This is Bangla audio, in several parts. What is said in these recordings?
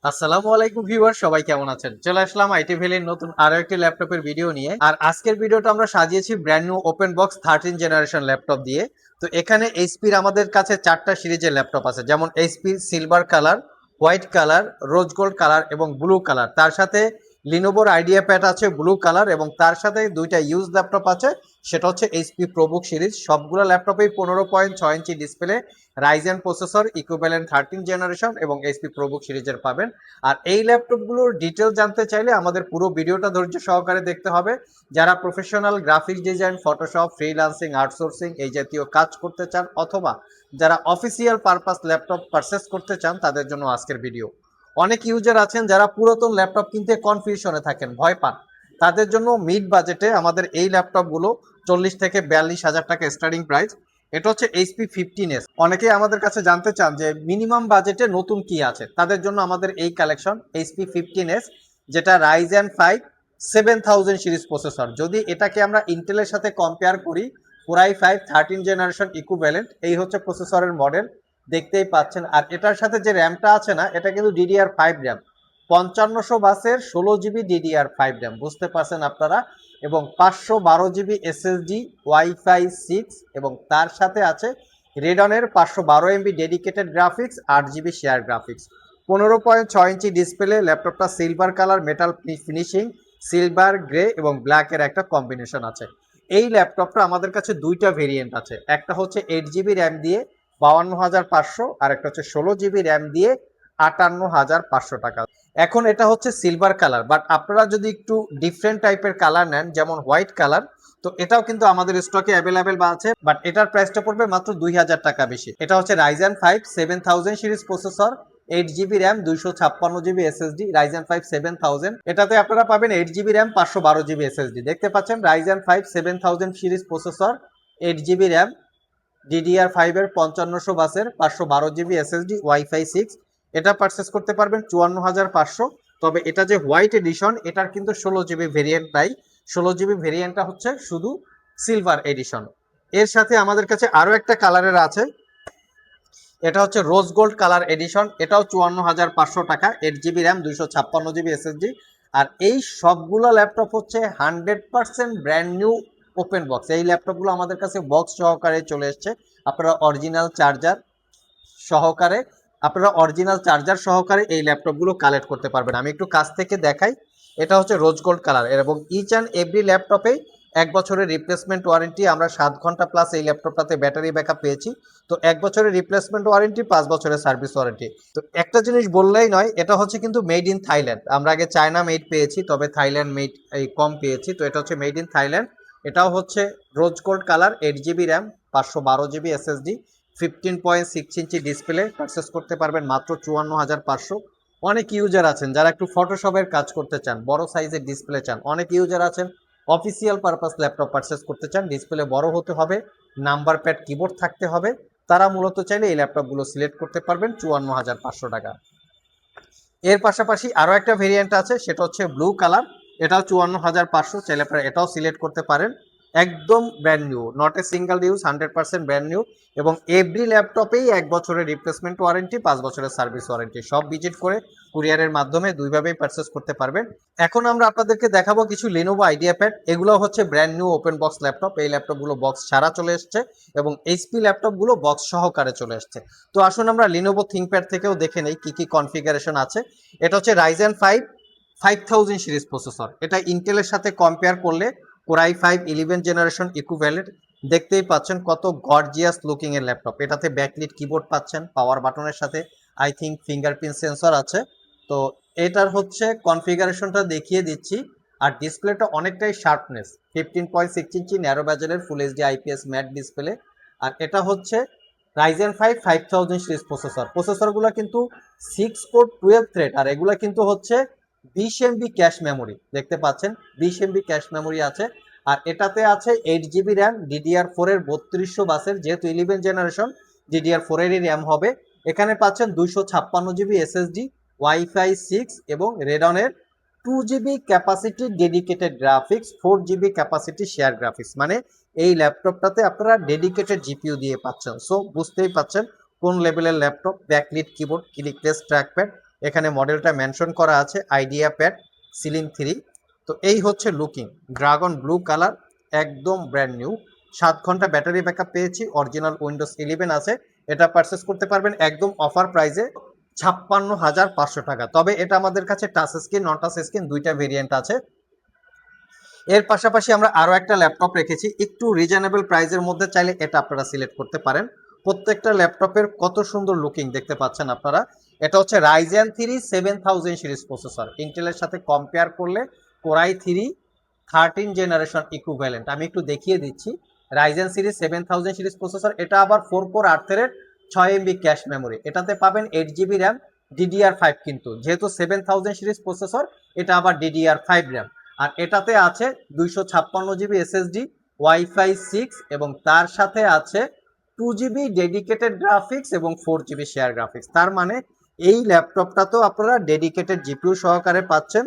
আসসালামু আলাইকুম ভিউয়ার, সবাই কেমন আছেন? চলে আসলাম আইটি ভ্যালির নতুন আরো একটি ল্যাপটপের ভিডিও নিয়ে। আর আজকের ভিডিওটা আমরা সাজিয়েছি brand new open box 13 generation laptop দিয়ে। তো এখানে এইচপির আমাদের কাছে 4টা সিরিজের ল্যাপটপ আছে, যেমন HP silver colour, white colour, rose gold colour এবং ব্লু কালার। তার সাথে লিনোভোর আইডিয়া প্যাড আছে ব্লু কালার, এবং তার সাথে দুইটা ইউজ ল্যাপটপ আছে, সেটা হচ্ছে এইচপি প্রোবুক সিরিজ। সবগুলো ল্যাপটপেই 15.6 inch display, Ryzen processor, equivalent 13 generation এবং এইচপি প্রোবুক সিরিজের পাবেন। আর এই ল্যাপটপগুলোর ডিটেল জানতে চাইলে আমাদের পুরো ভিডিওটা ধৈর্য সহকারে দেখতে হবে। যারা professional graphics design, Photoshop, freelancing, outsourcing এই জাতীয় কাজ করতে চান, অথবা যারা অফিসিয়াল পারপাস ল্যাপটপ পারচেস করতে চান, তাদের জন্য আজকের ভিডিও। অনেক ইউজার আছেন যারা পুরাতন ল্যাপটপ কিনতে কনফিউশনে থাকেন, ভয় পান। তাদের জন্য মিড বাজেটে আমাদের এই ল্যাপটপগুলো 40 থেকে 42 হাজার টাকা স্টার্টিং প্রাইস। এটা হচ্ছে এইচপি 15s। অনেকেই আমাদের কাছে জানতে চান যে মিনিমাম বাজেটে নতুন কি আছে, তাদের জন্য আমাদের এই কালেকশন এইচপি 15s, যেটা রাইজেন 5 7000 সিরিজ প্রসেসর। যদি এটাকে আমরা ইন্টেলের সাথে কম্পেয়ার করি, কোরাই 5 13 জেনারেশন ইকুইভ্যালেন্ট, এই হচ্ছে প্রসেসরের মডেল, দেখতেই পাচ্ছেন। আর এটার সাথে যে র্যামটা আছে না, এটা কিন্তু DDR5 র্যাম, 5500 বাসের 16 জিবি DDR5 র্যাম, বুঝতে পারছেন আপনারা। এবং 512 জিবি এসএসডি, ওয়াইফাই 6, এবং তার সাথে আছে রেডনের 512 MB dedicated graphics, 8 GB share graphics. 15.6 inch display, ল্যাপটপটা silver colour, metal finishing, silver grey এবং ব্ল্যাকের একটা কম্বিনেশন আছে। এই ল্যাপটপটা আমাদের কাছে দুইটা ভেরিয়েন্ট আছে, একটা হচ্ছে 8 জিবি র্যাম দিয়ে 52,500, আর একটা হচ্ছে 16 জিবি র্যাম দিয়ে 58,500 টাকা। এখন এটা হচ্ছে সিলভার কালার, বাট আপনারা যদি একটু ডিফারেন্ট টাইপের কালার নেন, যেমন হোয়াইট কালার, তো এটাও কিন্তু আমাদের স্টকে অ্যাভেলেবেল আছে, বাট এটার প্রাইসটা পড়বে মাত্র 2,000 টাকা বেশি। এটা হচ্ছে Ryzen 5 7000 series processor, 8 GB RAM, 256 GB SSD, Ryzen 5 7000। এটাতে আপনারা পাবেন 8 জিবি র্যাম, 512 জিবি এসএসডি। দেখতে পাচ্ছেন Ryzen 5 7000 series processor, 8 GB RAM, DDR5 এর 5500 বাসের, 512 জিবি এসএসডি, ওয়াইফাই 6। এটা পারচেস করতে পারবেন 54,500। তবে এটা যে হোয়াইট এডিশন, এটার কিন্তু 16 জিবি ভেরিয়েন্ট নাই। 16 জিবি ভেরিয়েন্টটা হচ্ছে শুধু সিলভার এডিশন। এর সাথে আমাদের কাছে আরো একটা কালারের আছে, এটা হচ্ছে রোজ গোল্ড কালার এডিশন। এটাও 54,500 টাকা, 8 জিবি র্যাম, 256 জিবি এসএসডি। আর এই সবগুলো ল্যাপটপ হচ্ছে 100% ব্র্যান্ড নিউ ওপেন বক্স। এই ল্যাপটপগুলো আমাদের কাছে বক্স সহকারে চলে এসছে। আপনারা অরিজিনাল চার্জার সহকারে এই ল্যাপটপগুলো কালেক্ট করতে পারবেন। আমি একটু কাছ থেকে দেখাই। এটা হচ্ছে রোজ গোল্ড কালার, এবং ইচ অ্যান্ড এভরি ল্যাপটপে 1 বছরের রিপ্লেসমেন্ট ওয়ারেন্টি। আমরা 7 ঘন্টা প্লাস এই ল্যাপটপটাতে ব্যাটারি ব্যাকআপ পেয়েছি। তো 1 বছরের রিপ্লেসমেন্ট ওয়ারেন্টি, 5 বছরের সার্ভিস ওয়ারেন্টি। তো একটা জিনিস বললেই নয়, এটা হচ্ছে কিন্তু মেড ইন থাইল্যান্ড। আমরা আগে চায়না মেড পেয়েছি, তবে থাইল্যান্ড মেড এই কম পেয়েছি। তো এটা হচ্ছে মেড ইন থাইল্যান্ড। এটাও হচ্ছে rose gold colour, 8 GB RAM, 512 GB SSD, 15.6 inch display. Purchase করতে পারবেন মাত্র 54,500। অনেক ইউজার আছেন যারা একটু ফটোশপের কাজ করতে চান, বড় সাইজের ডিসপ্লে চান। অনেক ইউজার আছেন অফিসিয়াল পারপাস ল্যাপটপ পারচেস করতে চান, ডিসপ্লে বড় হতে হবে, নাম্বার প্যাড কিবোর্ড থাকতে হবে। তারা মূলত চাইলে এই ল্যাপটপগুলো সিলেক্ট করতে পারবেন 54,500 টাকা। এর পাশাপাশি আরও একটা ভেরিয়েন্ট আছে, সেটা হচ্ছে ব্লু কালার। এটাও 54,500, চাইলে আপনারা এটাও সিলেক্ট করতে পারেন। একদম brand new, not a single use, 100% brand new. এবং এভরি ল্যাপটপেই 1 বছরের রিপ্লেসমেন্ট ওয়ারেন্টি, 5 বছরের সার্ভিস ওয়ারেন্টি। সব ভিজিট করে কুরিয়ারের মাধ্যমে দুইভাবেই পারচেস করতে পারবেন। এখন আমরা আপনাদেরকে দেখাবো কিছু লিনোভো আইডিয়া প্যাড। এগুলো হচ্ছে brand new open box laptop. এই ল্যাপটপগুলো বক্স ছাড়া চলে এসছে, এবং এইচপি ল্যাপটপগুলো বক্স সহকারে চলে এসছে। তো আসুন আমরা লিনোভো থিংকপ্যাড থেকেও দেখে নেই কি কি কনফিগারেশন আছে। এটা হচ্ছে রাইজেন 5 5000 সিরিজ প্রসেসর। এটা ইন্টেলের সাথে কম্পেয়ার করলে কোরাই 5 11 জেনারেশন ইকুইভ্যালেন্ট। দেখতেই পাচ্ছেন কত গর্জিয়াস লুকিং এর ল্যাপটপ। এটাতে ব্যাকলিট কিবোর্ড পাচ্ছেন, পাওয়ার বাটনের সাথে আই থিঙ্ক ফিঙ্গারপ্রিন্ট সেন্সর আছে। তো এটার হচ্ছে কনফিগারেশনটা দেখিয়ে দিচ্ছি। আর ডিসপ্লেটা অনেকটাই শার্পনেস, 15.6 ইঞ্চি ন্যারো ব্যাজেলের full HD IPS matte display. আর এটা হচ্ছে রাইজেন 5 5000 সিরিজ প্রসেসরগুলো কিন্তু 6 কোর 12 থ্রেড, আর এগুলো কিন্তু হচ্ছে 20 MB ক্যাশ মেমোরি। দেখতে পাচ্ছেন 20 MB ক্যাশ মেমোরি আছে। আর এটাতে আছে 8 জিবি র্যাম, DDR4 এর 3200 বাসের, যেহেতু 11 জেনারেশন DDR4 এরই র্যাম হবে। এখানে পাচ্ছেন 256 জিবি এসএসডি, ওয়াইফাই 6, এবং রেডনের 2 GB capacity dedicated graphics, 4 GB capacity share graphics. মানে এই ল্যাপটপটাতে আপনারা ডেডিকেটেড জিপিইউ দিয়ে পাচ্ছেন। সো বুঝতেই পাচ্ছেন কোন লেভেলের laptop. Backlit keyboard, clickless trackpad, এখানে মডেলটা মেনশন করা আছে আইডিয়া প্যাড সিলিং 3। তো এই হচ্ছে লুকিং, ড্রাগন ব্লু কালার, একদম ব্র্যান্ড নিউ। 7 ঘন্টা ব্যাটারি ব্যাকআপ পেয়েছি, অরিজিনাল উইন্ডোজ 11 আছে। এটা পারচেস করতে পারবেন একদম অফার প্রাইসে 56,500 টাকা। তবে এটা আমাদের কাছে টাচ স্ক্রিন নন টাচ স্ক্রিন দুইটা ভেরিয়েন্ট আছে। এর পাশাপাশি আমরা আরো একটা ল্যাপটপ রেখেছি একটু রিজনেবল প্রাইসের মধ্যে, চাইলে এটা আপনারা সিলেক্ট করতে পারেন। প্রত্যেকটা ল্যাপটপের কত সুন্দর লুকিং দেখতে পাচ্ছেন আপনারা। এটা হচ্ছে Ryzen 3 7000 সিরিজ প্রসেসর, ইন্টেলের সাথে কম্পেয়ার করলে কোরাই 3 13 জেনারেশন ইকুইভ্যালেন্ট। আমি একটু দেখিয়ে দিচ্ছি। Ryzen সিরিজ 7000 সিরিজ প্রসেসর, এটা আবার 4 কোর 8 থ্রেডের 6 MB ক্যাশ মেমোরি, এটাতে পাবেন 8GB র্যাম DDR5। কিন্তু যেহেতু 7000 সিরিজ প্রসেসর, এটা আবার DDR5 র্যাম। আর এটাতে আছে 256GB SSD, ওয়াইফাই 6 এবং তার সাথে আছে 2GB ডেডিকেটেড গ্রাফিক্স এবং 4GB শেয়ার গ্রাফিক্স। তার মানে এই ল্যাপটপটা তো আপনারা ডেডিকেটেড জিপিইউ সহকারে পাচ্ছেন।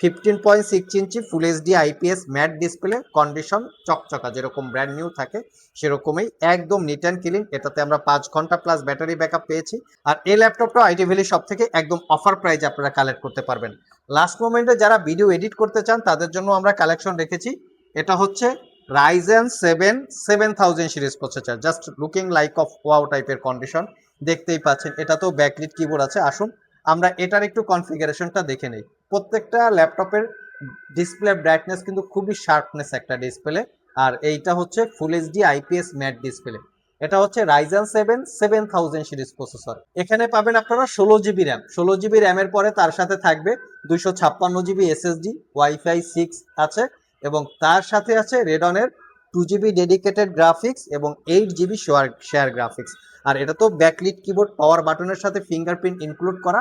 15.6 inch full HD IPS matte display, condition চকচকা, যেরকম ব্র্যান্ড নিউ থাকে সেরকমই একদম নিট অ্যান্ড ক্লিন। এটাতে আমরা 5 ঘন্টা প্লাস ব্যাটারি ব্যাকআপ পেয়েছি। আর এই ল্যাপটপটা আইটি ভ্যালি সব থেকে একদম অফার প্রাইজে আপনারা কালেক্ট করতে পারবেন। লাস্ট মোমেন্টে যারা ভিডিও এডিট করতে চান তাদের জন্য আমরা কালেকশন রেখেছি। এটা হচ্ছে Ryzen 7 7000 series processor, just looking like of wow টাইপের কন্ডিশন দেখতেই পাচ্ছেন। এটা তো ব্যাকলিট কিবোর্ড আছে। আসুন আমরা এটার একটু কনফিগারেশনটা দেখে নেই। প্রত্যেকটা ল্যাপটপের ডিসপ্লে ব্রাইটনেস কিন্তু খুবই শার্পনেস একটা ডিসপ্লে। আর এইটা হচ্ছে ফুল এইচডি আইপিএস ম্যাট ডিসপ্লে। এটা হচ্ছে Ryzen 7 7000 সিরিজ প্রসেসর। এখানে পাবেন আপনারা 16GB র্যাম। 16GB র্যামের পরে তার সাথে থাকবে 256GB এসএসডি, ওয়াইফাই 6 আছে এবং তার সাথে আছে রেডনের 2GB ডেডিকেটেড গ্রাফিক্স এবং 8GB শেয়ার গ্রাফিক্স। আর এটা তো ব্যাকলিট কিবোর্ড, পাওয়ার বাটনের সাথে ফিঙ্গারপ্রিন্ট ইনক্লুড করা,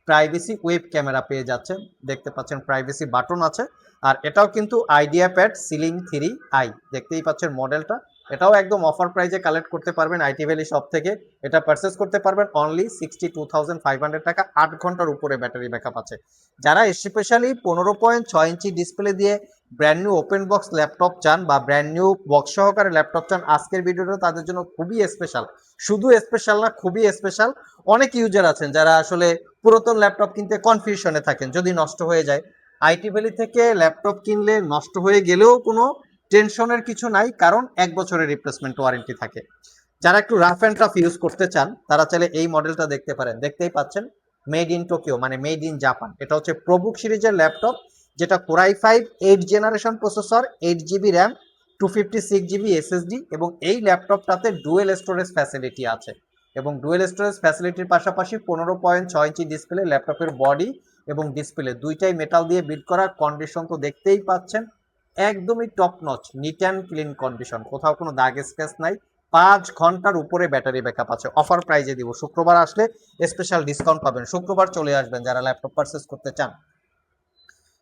প্রাইভেসি ওয়েব ক্যামেরা পেয়ে যাচ্ছেন, দেখতে পাচ্ছেন প্রাইভেসি বাটন আছে। আর এটাও কিন্তু আইডিয়া প্যাড সিলিং 3i, দেখতেই পাচ্ছেন মডেলটা। এটাও একদম অফার প্রাইজে কালেক্ট করতে পারবেন আইটি ভ্যালি শপ থেকে। এটা পারচেস করতে পারবেন অনলি 62,500 টাকা। 8 ঘন্টার উপরে ব্যাটারি ব্যাকআপ আছে। যারা স্পেশালি 15.6 ইঞ্চি ডিসপ্লে দিয়ে brand new open box laptop চান বা ব্র্যান্ড নিউ বক্স সহকারে ল্যাপটপ চান, আজকের ভিডিওটা তাদের জন্য খুবই স্পেশাল। শুধু স্পেশাল না, খুবই স্পেশাল। অনেক ইউজার আছেন যারা আসলে পুরাতন ল্যাপটপ কিনতে কনফিউশনে থাকেন, যদি নষ্ট হয়ে যায়। আইটি ভ্যালি থেকে ল্যাপটপ কিনলে নষ্ট হয়ে গেলেও কোনো টেনশনের কিছু নাই, কারণ 1 বছরের রিপ্লেসমেন্ট ওয়ারেন্টি থাকে। যারা একটু রাফ অ্যান্ড টাফ ইউজ করতে চান তারা চাইলে এই মডেলটা দেখতে পারেন। দেখতেই পাচ্ছেন মেড ইন টোকিও, মানে মেড ইন জাপান। এটা হচ্ছে প্রবুক সিরিজের ল্যাপটপ, যেটা core i 5 8 generation processor, 8GB RAM, 256GB SSD এবং এই ল্যাপটপটাতে ডুয়েল স্টোরেজ ফ্যাসিলিটি আছে। এবং ডুয়েল স্টোরেজ ফ্যাসিলিটির পাশাপাশি 15.6 ইঞ্চি ডিসপ্লে, ল্যাপটপের বডি এবং ডিসপ্লে দুইটাই মেটাল দিয়ে বিল্ড করা। কন্ডিশন তো দেখতেই পাচ্ছেন একদমই top notch, neat and clean condition, কোথাও কোনো দাগ স্ক্র্যাচ নাই। 5 ঘন্টার উপরে ব্যাটারি ব্যাকআপ আছে। অফার প্রাইজে দিব, শুক্রবার আসলে স্পেশাল ডিসকাউন্ট পাবেন। শুক্রবার চলে আসবেন যারা ল্যাপটপ পারচেস করতে চান।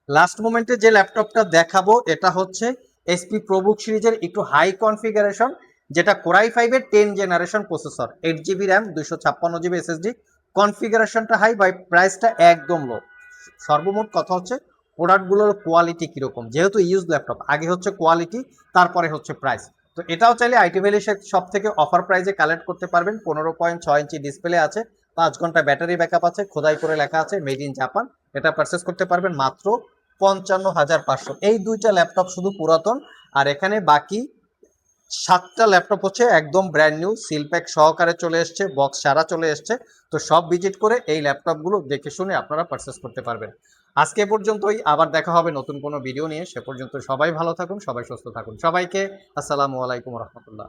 লাস্ট মোমেন্টে যে ল্যাপটপটা দেখাবো এটা হচ্ছে এসপি প্রবুক সিরিজের একটু হাই কনফিগারেশন, যেটা কোরাই 5 এর 10 generation processor, 8GB RAM, 256GB SSD. কনফিগারেশনটা হাই বাই প্রাইসটা একদম লো। সর্বমোট কথা হচ্ছে প্রোডাক্টগুলোর কোয়ালিটি কিরকম, যেহেতু ইউজ ল্যাপটপ, আগে হচ্ছে কোয়ালিটি তারপরে হচ্ছে প্রাইস। তো এটাও চাইলে আইটি ভ্যালি সব থেকে অফার প্রাইজে কালেক্ট করতে পারবেন। 15.6 ইঞ্চি ডিসপ্লে আছে, 5 ঘন্টা ব্যাটারি ব্যাকআপ আছে, খোদাই করে লেখা আছে মেড ইন জাপান। এটা পারচেস করতে পারবেন মাত্র 55,500। এই দুইটা ল্যাপটপ শুধু পুরাতন, আর এখানে বাকি 7টা ল্যাপটপ হচ্ছে একদম ব্র্যান্ড নিউ, সিলপ্যাক সহকারে চলে এসছে, বক্স সারা চলে এসছে। তো সব ভিজিট করে এই ল্যাপটপগুলো দেখে শুনে আপনারা পারচেস করতে পারবেন। আজকে পর্যন্তই, আবার দেখা হবে নতুন কোনো ভিডিও নিয়ে। সে পর্যন্ত সবাই ভালো থাকুন, সবাই সুস্থ থাকুন। সবাইকে আসসালামু আলাইকুম রহমতুল্লাহ।